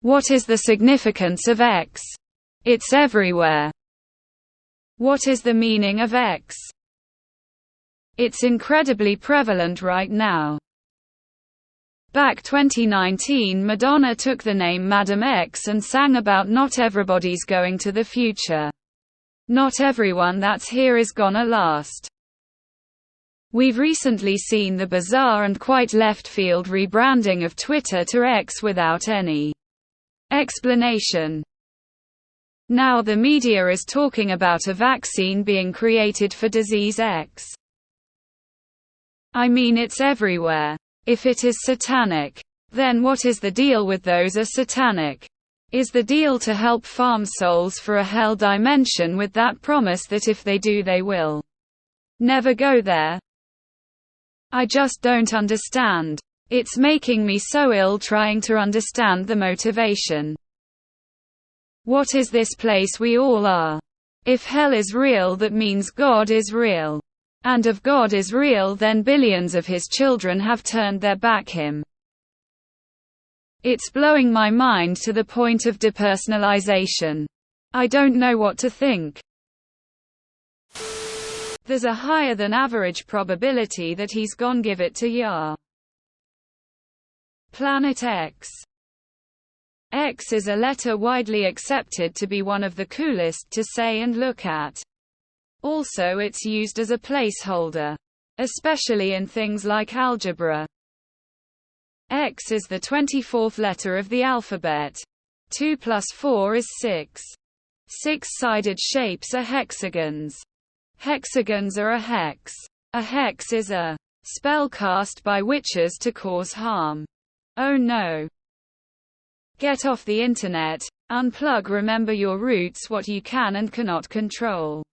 What is the significance of X? It's everywhere. What is the meaning of X? It's incredibly prevalent right now. Back 2019, Madonna took the name Madam X and sang about not everybody's going to the future. Not everyone that's here is gonna last. We've recently seen the bizarre and quite left-field rebranding of Twitter to X without any explanation. Now the media is talking about a vaccine being created for disease X. I mean, it's everywhere. If it is satanic, then what is the deal with those are satanic? Is the deal to help farm souls for a hell dimension with that promise that if they do they will never go there? I just don't understand. It's making me so ill trying to understand the motivation. What is this place we all are? If hell is real, that means God is real. And if God is real, then billions of his children have turned their back him. It's blowing my mind to the point of depersonalization. I don't know what to think. There's a higher than average probability that he's gone give it to Yah. Planet X. X is a letter widely accepted to be one of the coolest to say and look at. Also, it's used as a placeholder, especially in things like algebra. X is the 24th letter of the alphabet. 2 plus 4 is 6. Six-sided shapes are hexagons. Hexagons are a hex. A hex is a spell cast by witches to cause harm. Oh no. Get off the internet, unplug, remember your roots, what you can and cannot control.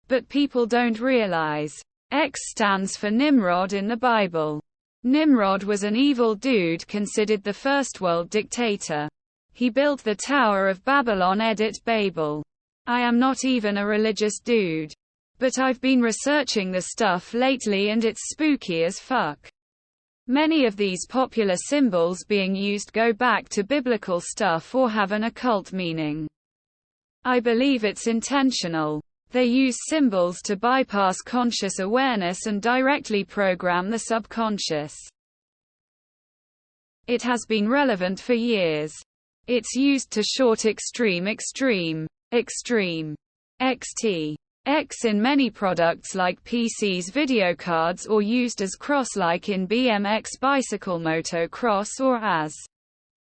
But people don't realize. X stands for Nimrod in the Bible. Nimrod was an evil dude considered the first world dictator. He built the Tower of Babylon, edit Babel. I am not even a religious dude. But I've been researching the stuff lately and it's spooky as fuck. Many of these popular symbols being used go back to biblical stuff or have an occult meaning. I believe it's intentional. They use symbols to bypass conscious awareness and directly program the subconscious. It has been relevant for years. It's used to short extreme, extreme, extreme, XT. X in many products like PCs, video cards, or used as cross like in BMX bicycle motocross, or as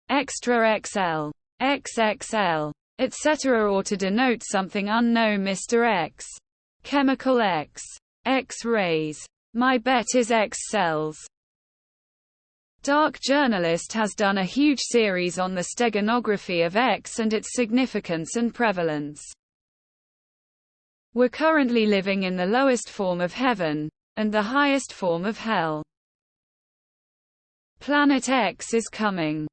extra XL, XXL, etc., or to denote something unknown. Mr. X, chemical X, X-rays. My bet is X cells. Dark Journalist has done a huge series on the steganography of X and its significance and prevalence. We're currently living in the lowest form of heaven, and the highest form of hell. Planet X is coming.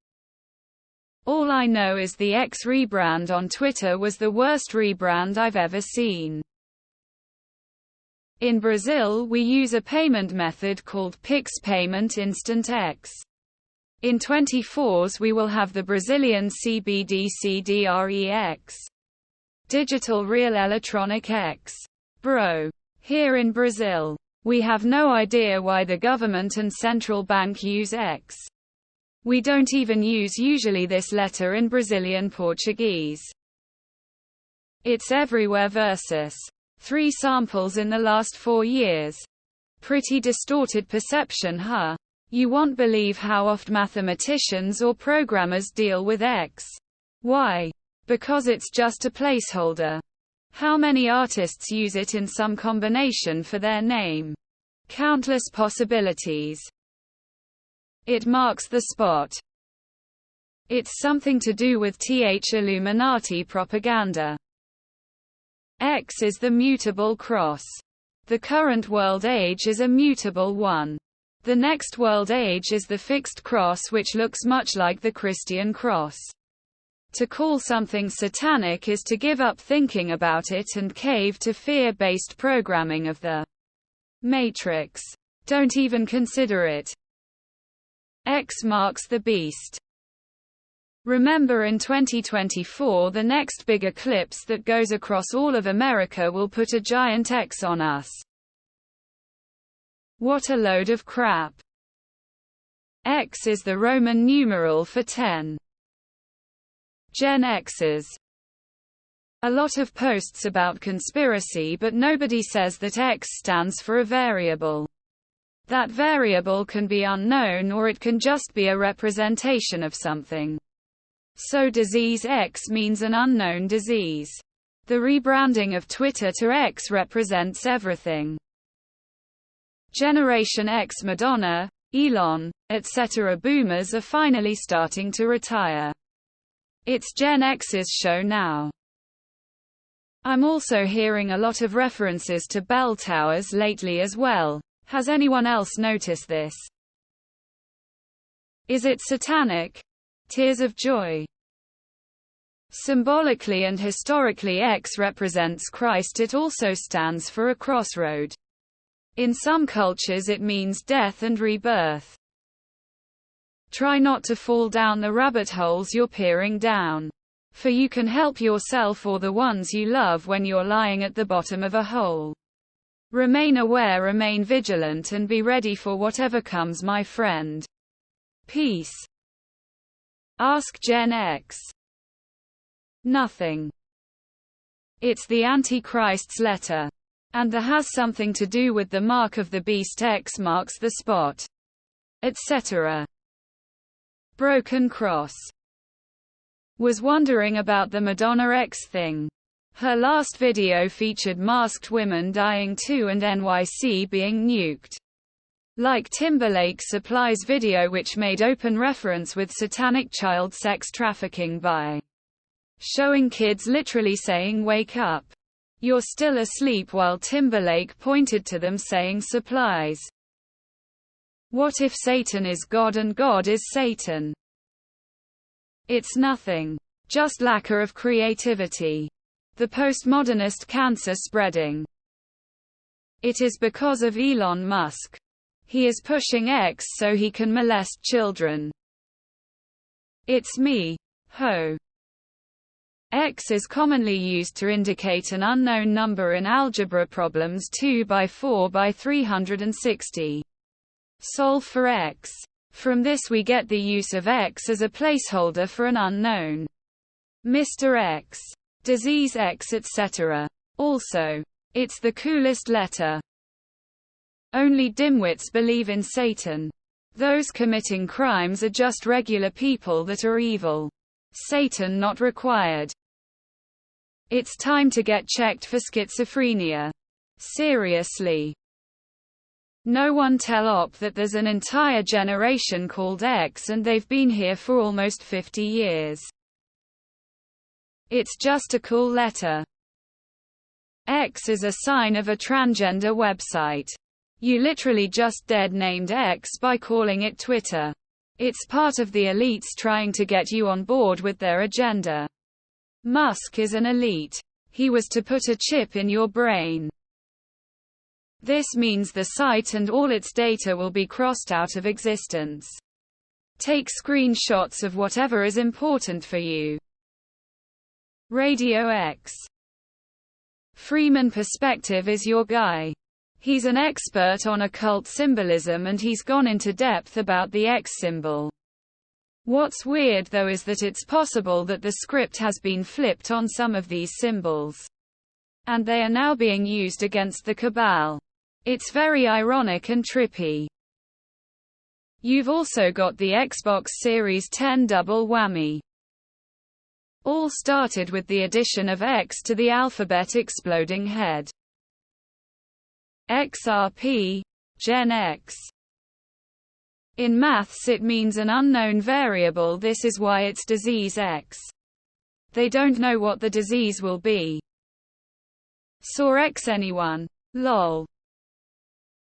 All I know is the X rebrand on Twitter was the worst rebrand I've ever seen. In Brazil, we use a payment method called Pix Payment Instant X. In 24s, we will have the Brazilian CBDC-DREX. Digital Real Electronic X. Bro. Here in Brazil, we have no idea why the government and central bank use X. We don't even use usually this letter in Brazilian Portuguese. It's everywhere versus 3 samples in the last 4 years. Pretty distorted perception, huh? You won't believe how oft mathematicians or programmers deal with X. Why? Because it's just a placeholder. How many artists use it in some combination for their name? Countless possibilities. It marks the spot. It's something to do with Illuminati propaganda. X is the mutable cross. The current world age is a mutable one. The next world age is the fixed cross, which looks much like the Christian cross. To call something satanic is to give up thinking about it and cave to fear-based programming of the Matrix. Don't even consider it. X marks the beast. Remember, in 2024 the next big eclipse that goes across all of America will put a giant X on us. What a load of crap. X is the Roman numeral for 10. Gen X's. A lot of posts about conspiracy, but nobody says that X stands for a variable. That variable can be unknown, or it can just be a representation of something. So disease X means an unknown disease. The rebranding of Twitter to X represents everything. Generation X, Madonna, Elon, etc. Boomers are finally starting to retire. It's Gen X's show now. I'm also hearing a lot of references to bell towers lately as well. Has anyone else noticed this? Is it satanic? Tears of joy. Symbolically and historically, X represents Christ. It also stands for a crossroad. In some cultures it means death and rebirth. Try not to fall down the rabbit holes you're peering down. For you can help yourself or the ones you love when you're lying at the bottom of a hole. Remain aware, remain vigilant, and be ready for whatever comes, my friend. Peace. Ask Gen X. Nothing. It's the Antichrist's letter. And that has something to do with the mark of the beast. X marks the spot. Etc. Broken cross. Was wondering about the Madonna X thing. Her last video featured masked women dying too and NYC being nuked. Like Timberlake Supply's video, which made open reference with satanic child sex trafficking by showing kids literally saying "wake up, you're still asleep," while Timberlake pointed to them saying supplies. What if Satan is God and God is Satan? It's nothing. Just lack of creativity. The postmodernist cancer spreading. It is because of Elon Musk. He is pushing X so he can molest children. It's me. Ho. X is commonly used to indicate an unknown number in algebra problems 2 by 4 by 360. Solve for X. From this we get the use of X as a placeholder for an unknown. Mr. X. Disease X, etc. Also, it's the coolest letter. Only dimwits believe in Satan. Those committing crimes are just regular people that are evil. Satan not required. It's time to get checked for schizophrenia. Seriously. No one tell op that there's an entire generation called X and they've been here for almost 50 years. It's just a cool letter. X is a sign of a transgender website. You literally just dead named X by calling it Twitter. It's part of the elites trying to get you on board with their agenda. Musk is an elite. He was to put a chip in your brain. This means the site and all its data will be crossed out of existence. Take screenshots of whatever is important for you. Radio X. Freeman Perspective is your guy. He's an expert on occult symbolism and he's gone into depth about the X symbol. What's weird though is that it's possible that the script has been flipped on some of these symbols. And they are now being used against the cabal. It's very ironic and trippy. You've also got the Xbox Series 10 double whammy. All started with the addition of X to the alphabet exploding head. XRP, Gen X. In maths it means an unknown variable. This is why it's disease X. They don't know what the disease will be. Saw X anyone? Lol.